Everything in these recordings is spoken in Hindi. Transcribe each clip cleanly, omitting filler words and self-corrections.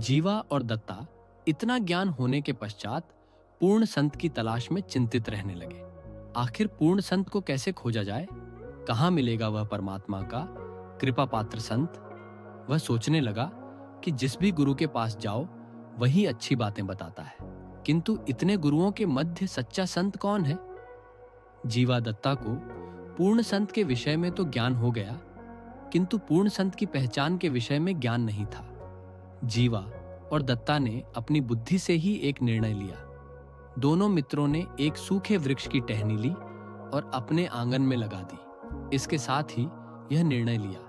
जीवा और दत्ता इतना ज्ञान होने के पश्चात पूर्ण संत की तलाश में चिंतित रहने लगे। आखिर पूर्ण संत को कैसे खोजा जाए? कहाँ मिलेगा वह परमात्मा का कृपा पात्र संत? वह सोचने लगा कि जिस भी गुरु के पास जाओ वही अच्छी बातें बताता है, किंतु इतने गुरुओं के मध्य सच्चा संत कौन है? जीवा दत्ता को पूर्ण संत के विषय में तो ज्ञान हो गया, किंतु पूर्ण संत की पहचान के विषय में ज्ञान नहीं था। जीवा और दत्ता ने अपनी बुद्धि से ही एक निर्णय लिया। दोनों मित्रों ने एक सूखे वृक्ष की टहनी ली और अपने आंगन में लगा दी। इसके साथ ही यह निर्णय लिया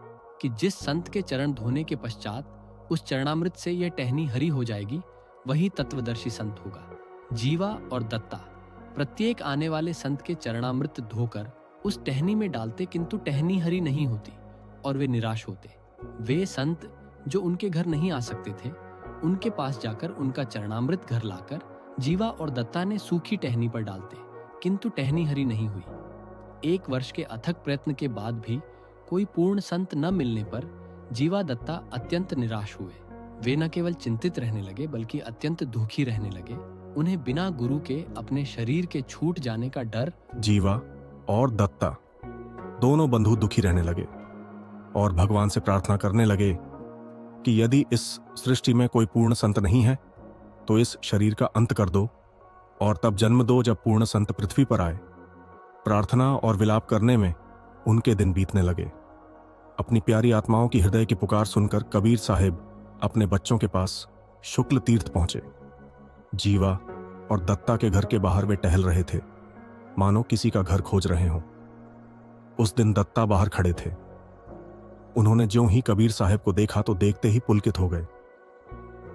कि जिस संत के चरण धोने के पश्चात उस चरणामृत से यह टहनी हरी हो जाएगी, वही तत्वदर्शी संत होगा। जीवा और दत्ता प्रत्येक आने वाले संत के चरणामृत धोकर उस टहनी में डालते, किंतु टहनी हरी नहीं होती और वे निराश होते। वे संत जो उनके घर नहीं आ सकते थे, उनके पास जाकर उनका चरणामृत घर लाकर जीवा और दत्ता ने सूखी टहनी पर डालते, किंतु टहनी हरी नहीं हुई। 1 वर्ष के अथक प्रयत्न के बाद भी कोई पूर्ण संत न मिलने पर जीवा दत्ता अत्यंत निराश हुए। वे न केवल चिंतित रहने लगे बल्कि अत्यंत दुखी रहने लगे। उन्हें बिना गुरु के अपने शरीर के छूट जाने का डर। जीवा और दत्ता दोनों बंधु दुखी रहने लगे और भगवान से प्रार्थना करने लगे कि यदि इस सृष्टि में कोई पूर्ण संत नहीं है तो इस शरीर का अंत कर दो और तब जन्म दो जब पूर्ण संत पृथ्वी पर आए। प्रार्थना और विलाप करने में उनके दिन बीतने लगे। अपनी प्यारी आत्माओं की हृदय की पुकार सुनकर कबीर साहिब अपने बच्चों के पास शुक्ल तीर्थ पहुंचे। जीवा और दत्ता के घर के बाहर वे टहल रहे थे, मानो किसी का घर खोज रहे हों। उस दिन दत्ता बाहर खड़े थे। उन्होंने ज्यों ही कबीर साहब को देखा तो देखते ही पुलकित हो गए।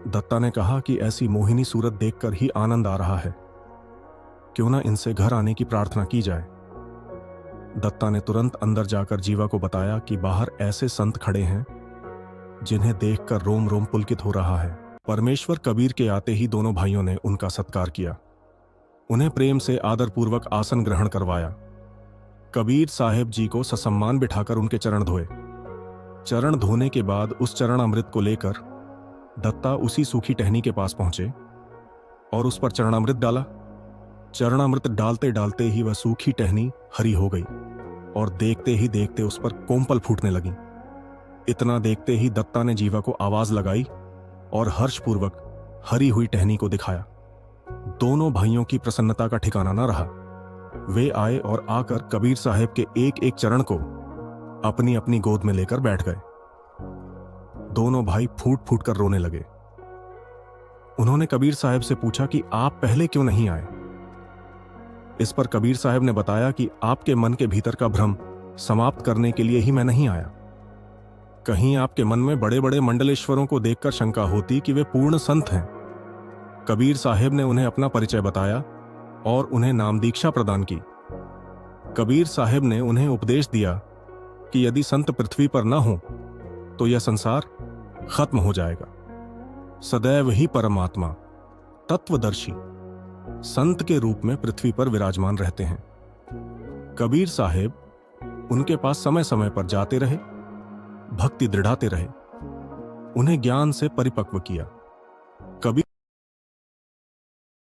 दत्ता ने कहा कि ऐसी मोहिनी सूरत देखकर ही आनंद आ रहा है, क्यों ना इनसे घर आने की प्रार्थना की जाए। दत्ता ने तुरंत अंदर जाकर जीवा को बताया कि बाहर ऐसे संत खड़े हैं जिन्हें देखकर रोम रोम पुलकित हो रहा है। परमेश्वर कबीर के आते ही दोनों भाइयों ने उनका सत्कार किया, उन्हें प्रेम से आदरपूर्वक आसन ग्रहण करवाया। कबीर साहेब जी को ससम्मान बिठाकर उनके चरण धोए। चरण धोने के बाद उस चरणामृत को लेकर दत्ता उसी सूखी टहनी के पास पहुंचे और उस पर चरणामृत डाला। चरणामृत डालते डालते ही वह सूखी टहनी हरी हो गई और देखते ही देखते उस पर कोंपल फूटने लगी। इतना देखते ही दत्ता ने जीवा को आवाज लगाई और हर्षपूर्वक हरी हुई टहनी को दिखाया। दोनों भाइयों की प्रसन्नता का ठिकाना न रहा। वे आए और आकर कबीर साहब के एक एक चरण को अपनी अपनी गोद में लेकर बैठ गए। दोनों भाई फूट फूट कर रोने लगे। उन्होंने कबीर साहब से पूछा कि आप पहले क्यों नहीं आए। इस पर कबीर साहब ने बताया कि आपके मन के भीतर का भ्रम समाप्त करने के लिए ही मैं नहीं आया। कहीं आपके मन में बड़े बड़े मंडलेश्वरों को देखकर शंका होती कि वे पूर्ण संत हैं। कबीर साहब ने उन्हें अपना परिचय बताया और उन्हें नाम दीक्षा प्रदान की। कबीर साहब ने उन्हें उपदेश दिया कि यदि संत पृथ्वी पर न हो तो यह संसार खत्म हो जाएगा। सदैव ही परमात्मा तत्वदर्शी संत के रूप में पृथ्वी पर विराजमान रहते हैं। कबीर साहब उनके पास समय समय पर जाते रहे, भक्ति दृढ़ाते रहे, उन्हें ज्ञान से परिपक्व किया। कबीर